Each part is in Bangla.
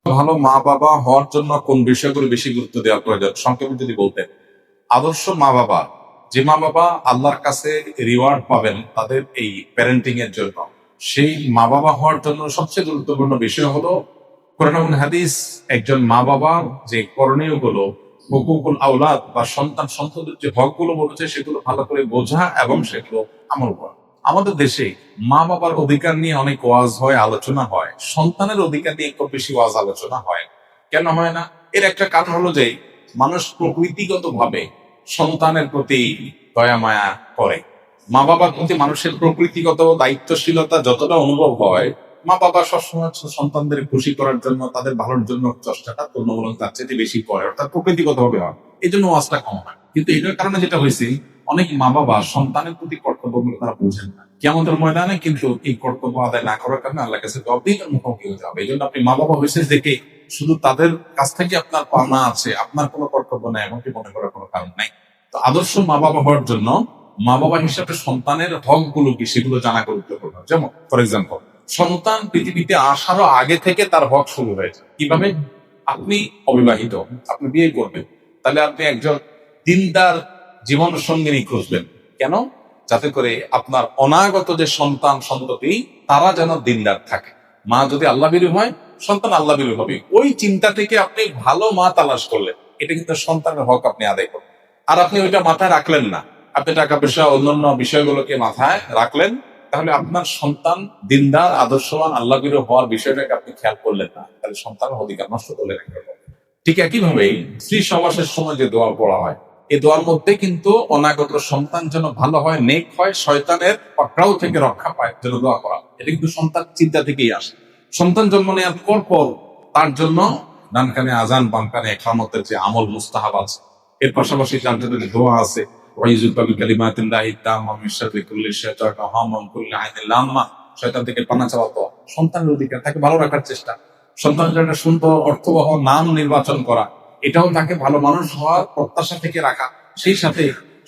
ভালো মা বাবা হওয়ার জন্য কোন বিষয়গুলো বেশি গুরুত্ব দেওয়া প্রয়োজন সংক্ষেপে যদি বলতেন। আদর্শ মা বাবা, যে মা বাবা আল্লাহর কাছে রিওয়ার্ড পাবেন তাদের এই প্যারেন্টিং এর জন্য, সেই মা বাবা হওয়ার জন্য সবচেয়ে গুরুত্বপূর্ণ বিষয় হলো কোরআন এবং হাদিস একজন মা বাবার যে করণীয় গুলো, হুকুকুল আওলাদ বা সন্তান সন্ততির যে হকগুলো বলেছে সেগুলো ভালো করে বোঝা এবং সেগুলো আমল করা। আমাদের দেশে মা বাবার অধিকার নিয়ে অনেক ওয়াজ হয়, আলোচনা হয়, সন্তানের অধিকার নিয়ে খুব বেশি ওয়াজ আলোচনা হয়। কেন হয় না? এর একটা কারণ হলো যে মানুষ প্রকৃতিগত ভাবে সন্তানের প্রতি দয়া মায়া করে। মা বাবার প্রতি মানুষের প্রকৃতিগত দায়িত্বশীলতা যতটা অনুভব হয়, মা বাবা সবসময় সন্তানদের খুশি করার জন্য, তাদের ভালোর জন্য চেষ্টাটা তুলনামূলক তার চেয়ে বেশি করে, অর্থাৎ প্রকৃতিগত ভাবে হয়। এই জন্য ওয়াজটা কম হয়। কিন্তু এটার কারণে যেটা হয়েছে, অনেক মা বাবা সন্তানের প্রতি কর্তব্যগুলো তারা বুঝেন না। কিয়ামতের ময়দানে কিন্তু এই কর্তব্য আদায় না করার কারণে আল্লাহর কাছে জবাবদিহিতার মুখোমুখি হতে হবে। এই জন্য আপনি মা বাবা হয়েছে দেখে শুধু তাদের কাছ থেকে আপনার পাওনা আছে, আপনার কোনো কর্তব্য নেই এমনকি মনে করার কোনো কারণ নাই। তো আদর্শ মা বাবা হওয়ার জন্য মা বাবা হিসাবে সন্তানের হক গুলো কি সেগুলো জানা গুরুত্বপূর্ণ। যেমন ফর এক্সাম্পল, সন্তান পৃথিবীতে আসারও আগে থেকে তার হক শুরু হয়েছে। কিভাবে? আপনি অবিবাহিত, আপনি বিয়ে করবেন, তাহলে আপনি একজন দিনদার জীবন সঙ্গিনী খুঁজবেন। কেন? যাতে করে আপনার অনাগত যে সন্তান সন্ততি তারা যেন দিনদার থাকে। মা যদি আল্লাহ বিরু হয়, সন্তান আল্লাহ বিরু হবে। ওই চিন্তা থেকে আপনি ভালো মা তালাশ করলেন, এটা কিন্তু সন্তানের হক আপনি আদায় করলেন। আর আপনি ওইটা মাথায় রাখলেন না, আপনি টাকা পয়সা অন্যান্য বিষয়গুলোকে মাথায় রাখলেন, তাহলে আপনার সন্তান দিনদার আদর্শবান আল্লাহ বিরু হওয়ার বিষয়টাকে আপনি খেয়াল করলেন না, তাহলে সন্তানের অধিকার নষ্ট করলেন। ঠিক একইভাবে স্ত্রী সমাসের সময় যে দোয়া পড়া হয়, এই দোয়ার মধ্যে কিন্তু অনাগত সন্তান যেন ভালো হয়, নেক হয়, শয়তানের পাকড়াও থেকে রক্ষা পায়, যেন দোয়া করা। এটা কিন্তু সন্তান চিন্তা থেকেই আসে। সন্তান জন্ম নেওয়ার পর তার জন্য ডান কানে আজান, বাম কানে ইকামতের যে আমল মুস্তাহাব আছে, এর পাশাপাশি তার জন্য যে দোয়া আছে, শয়তান থেকে পানা চাওয়া দোয়া, সন্তানের অধিকার, তাকে ভালো রাখার চেষ্টা, সন্তানের একটা সুন্দর অর্থবহ নাম নির্বাচন করা, এটাও তাকে ভালো মানুষ হওয়ার প্রত্যাশা থেকে রাখা। সেই সাথে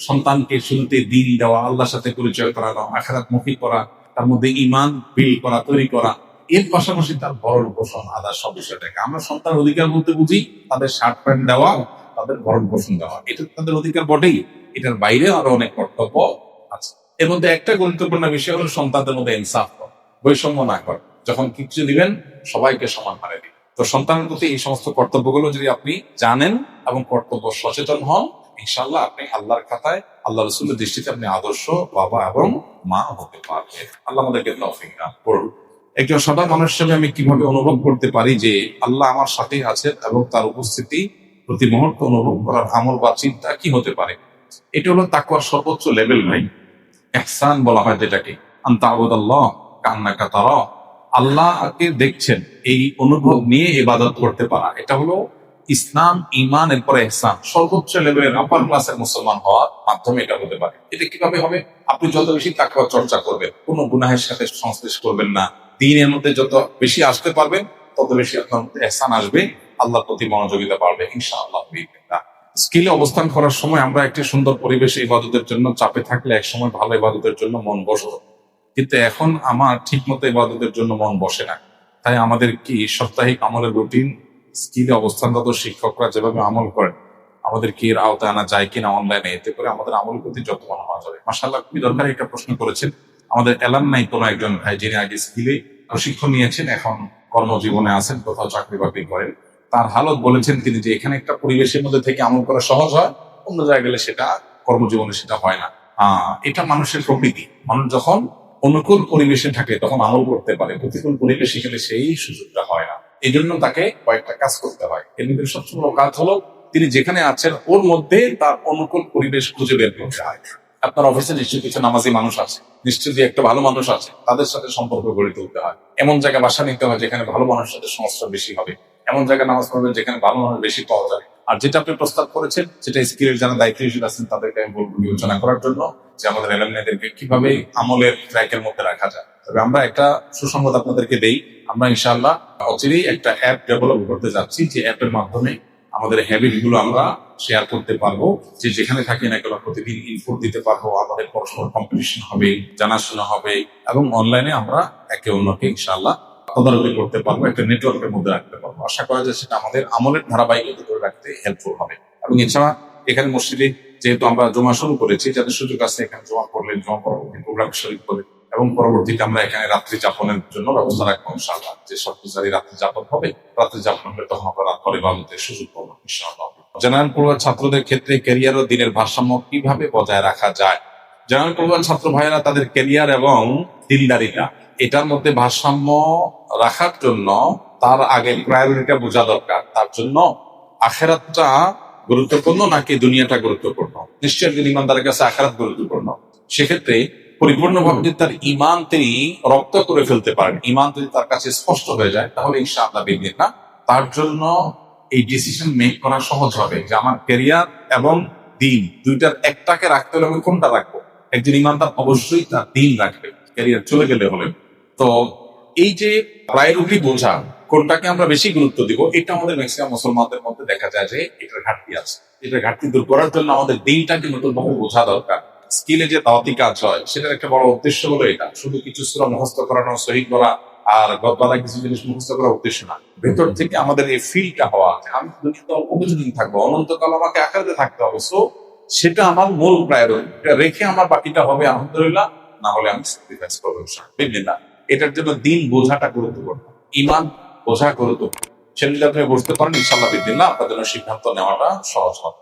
সন্তানকে শুরুতে দিন দেওয়া, আল্লাহর সাথে পরিচয় করানো, আখিরাত মুখী করা, তার মধ্যে ঈমান বিল্ড করা, তৈরি করা, এর পাশাপাশি তার ভরণ পোষণ আদার সব বিষয়টাকে আমরা সন্তানের অধিকার বলতে বুঝি তাদের শার্ট প্যান্ট দেওয়া, তাদের ভরণ পোষণ দেওয়া, এটা তাদের অধিকার বটেই। এটার বাইরে আরো অনেক কর্তব্য আছে। এর মধ্যে একটা গুরুত্বপূর্ণ বিষয় হলো সন্তানদের মধ্যে ইনসাফ করা, বৈষম্য না করা। যখন কিছু দিবেন সবাইকে সমান হারে দিন। তো সন্তানের প্রতি এই সমস্ত কর্তব্যগুলো যদি আপনি জানেন এবং কর্তব্য সচেতন হন, ইনশাআল্লাহ আপনি আল্লাহর খাতায়, আল্লাহ রসুলের দৃষ্টিতে আপনি আদর্শ বাবা এবং মা হতে পারবেন। আল্লাহ আমাদেরকে তৌফিক দান করুন। একজন সাধারণ মানুষ হিসেবে আমি কিভাবে অনুভব করতে পারি যে আল্লাহ আমার সাথে আছেন এবং তার উপস্থিতি প্রতি মুহূর্তে অনুভব করার আমল বা চিন্তা কি হতে পারে? এটা হলো তাকওয়ার সর্বোচ্চ লেভেল ভাই। ইহসান বলা হয় যেটাকে, আনতা আবুদাল্লাহ কান্নাকা তারা, আল্লাহকে দেখছেন এই অনুভব নিয়ে ইবাদত করতে পারা, এটা হলো ইসলাম, ঈমান, এরপরে ইহসান, সর্বোচ্চ লেভেলের আপার ক্লাসের মুসলমান হওয়ার মাধ্যমে এটা হতে পারে। এটা কিভাবে হবে? আপনি যত বেশি তাকওয়া চর্চা করবেন, কোনো গুনাহের সাথে সংশ্লেষ করবেন না, দ্বীনের মধ্যে যত বেশি আসতে পারবেন তত বেশি আপনার মধ্যে ইহসান আসবে, আল্লাহর প্রতি মনোযোগিতা বাড়বে ইনশাআল্লাহ। স্কিলে অবস্থান করার সময় আমরা একটি সুন্দর পরিবেশে ইবাদতের জন্য চাপে থাকলে এক সময় ভালো ইবাদতের জন্য মন বসতো, কিন্তু এখন আমার ঠিক মতো ইবাদতের জন্য মন বসে না। তাই আমাদের কি সাপ্তাহিক আমলের রুটিন, স্কিলে অবস্থানরত শিক্ষকরা যেভাবে আমল করেন, আমাদের কি এর আওতায় আনা যায় কিনা অনলাইনে, এতে করে আমাদের আমলের প্রতি যত্নবান হওয়া যাবে। মাশাআল্লাহ, খুবই দরকারি একটা প্রশ্ন করেছেন আমাদের এলামনাই কোনো একজন ভাই, যিনি আগে স্কিলে প্রশিক্ষণ নিয়েছেন, এখন কর্মজীবনে আছেন, কোথাও চাকরি বাকরি করেন। তার হালত বলেছেন তিনি যে এখানে একটা পরিবেশের মধ্যে থেকে আমল করা সহজ হয়, অন্য জায়গায় গেলে সেটা কর্মজীবনে সেটা হয় না। এটা মানুষের প্রকৃতি। মানুষ যখন অনুকূল পরিবেশে থাকে তখন আমল করতে পারে, প্রতিকূল পরিবেশে গেলে সেই সুযোগটা হয় না। এই জন্য তাকে কয়েকটা কাজ করতে হয়। এর মধ্যে সবচেয়ে বড় কাজ হলো তিনি যেখানে আছেন ওর মধ্যে তার অনুকূল পরিবেশ খুঁজে বের করতে হয়। আপনার অফিসে নিশ্চয়ই কিছু নামাজি মানুষ আছে, নিশ্চয়ই একটা ভালো মানুষ আছে, তাদের সাথে সম্পর্ক গড়ে তুলতে হয়। এমন জায়গায় বাসা নিতে হয় যেখানে ভালো মানুষের সাথে সংস্কার বেশি হবে, এমন জায়গায় নামাজ পড়বেন যেখানে ভালো মানুষ বেশি পাওয়া যায়। আর যেটা আপনি প্রস্তাব করেছেন, সেটা স্কিলের যারা দায়িত্বশীল আছেন তাদেরকে আমি বলবো বিবেচনা করার জন্য, যে আমাদের এলামনাইদেরকে কিভাবে আমলের ট্র্যাকের মধ্যে রাখা যায়। তবে আমরা একটা সুসংবাদ আপনাদেরকে দেই, আমরা ইনশাআল্লাহ অচিরেই একটা অ্যাপ ডেভেলপ করতে যাচ্ছি, যে অ্যাপের মাধ্যমে আমাদের হ্যাবিট গুলো আমরা শেয়ার করতে পারবো, যে যেখানে থাকি না কেন প্রতিদিন ইনপুট দিতে পারবো, আমাদের পরস্পর কম্পিটিশন হবে, জানাশোনা হবে, এবং অনলাইনে আমরা একে অন্যকে ইনশাআল্লাহ তদারকি করতে পারবো, একটা নেটওয়ার্কের মধ্যে রাখতে পারবো। আশা করা যায় সেটা আমাদের আমলের ধারাবাহিকতা ধরে রাখতে হেল্পফুল হবে। এবং এছাড়া এখানে মসজিদে যেহেতু আমরা জমা শুরু করেছি, যাদের সুযোগ আছে এখানে জমা করলেন, জমা পরবর্তী প্রোগ্রাম শরীর করে, এবং পরবর্তীতে আমরা এখানে রাত্রি যাপনের জন্য ব্যবস্থা রাখবো ইনশাআল্লাহ। যে সব পূজারই রাত্রি যাপন হবে, রাত্রি যাপন হলে তখন আমরা রাত পরে ইবাদতের সুযোগ পাবো ইনশাআল্লাহ। জেনারেল পড়ুয়ার ছাত্রদের ক্ষেত্রে ক্যারিয়ার ও দিনের ভারসাম্য কিভাবে বজায় রাখা যায়? জেনারেল পড়ুয়ার ছাত্র ভাইয়েরা তাদের ক্যারিয়ার এবং দিনদারিতা এটার মধ্যে ভারসাম্য রাখার জন্য তার আগে প্রায়োরিটিটা বোঝা দরকার। তার জন্য আখেরাতটা গুরুত্বপূর্ণ নাকি দুনিয়াটা গুরুত্বপূর্ণ? নিশ্চয়ই একজন ইমানদারের কাছে আখেরাত গুরুত্বপূর্ণ। সেক্ষেত্রে পরিপূর্ণভাবে যদি তার ইমান তিনি রপ্ত করে ফেলতে পারেন, ইমান যদি তার কাছে স্পষ্ট হয়ে যায়, তাহলে ইনশাআল্লাহ বিদিনিল্লাহ তার জন্য এই ডিসিশন মেক করা সহজ হবে যে আমার ক্যারিয়ার এবং দিন দুইটার একটাকে রাখতে হলে আমি কোনটা রাখবো। একজন ইমানদার অবশ্যই তার দিন রাখবে, ক্যারিয়ার চলে গেলে হলে। তো এই যে প্রায়োরিটি বোঝা, কোনটাকে আমরা বেশি গুরুত্ব দিব, এটা আমাদের ম্যাক্সিমাম মুসলমানদের মধ্যে দেখা যায় যে এটার ঘাটতি আছে। এটার ঘাটতি দূর করার জন্য আমাদের দিনটাকে নতুনভাবে বোঝা দরকার। স্কিলে যে দাওয়াতি কাজ হয় সেটার একটা বড় উদ্দেশ্য হলো এটা, শুধু কিছু সূরা মুখস্থ করানো, সহিহ করা আর গদ্দারা কিছু জিনিস মুখস্থ করার উদ্দেশ্য না। ভেতর থেকে আমাদের এই ফিলটা হওয়া যে আমি দুনিয়াতে অল্প কিছুদিন থাকবো, অনন্তকাল আমাকে আখেরাতে থাকতে হবে, সো সেটা আমার মূল প্রায়োরিটি। এটা রেখে আমার বাকিটা হবে আলহামদুলিল্লাহ, না হলে আমি স্যাক্রিফাইস করবো ইনশাআল্লাহ। এটার জন্য দিন বোঝাটা গুরুত্বপূর্ণ, ইমান বোঝা গুরুত্বপূর্ণ। সেটা যদি আপনি বুঝতে পারেন ইনশাআল্লাহ বিদিনিল্লাহ আপনার জন্য সিদ্ধান্ত নেওয়াটা সহজ হবে।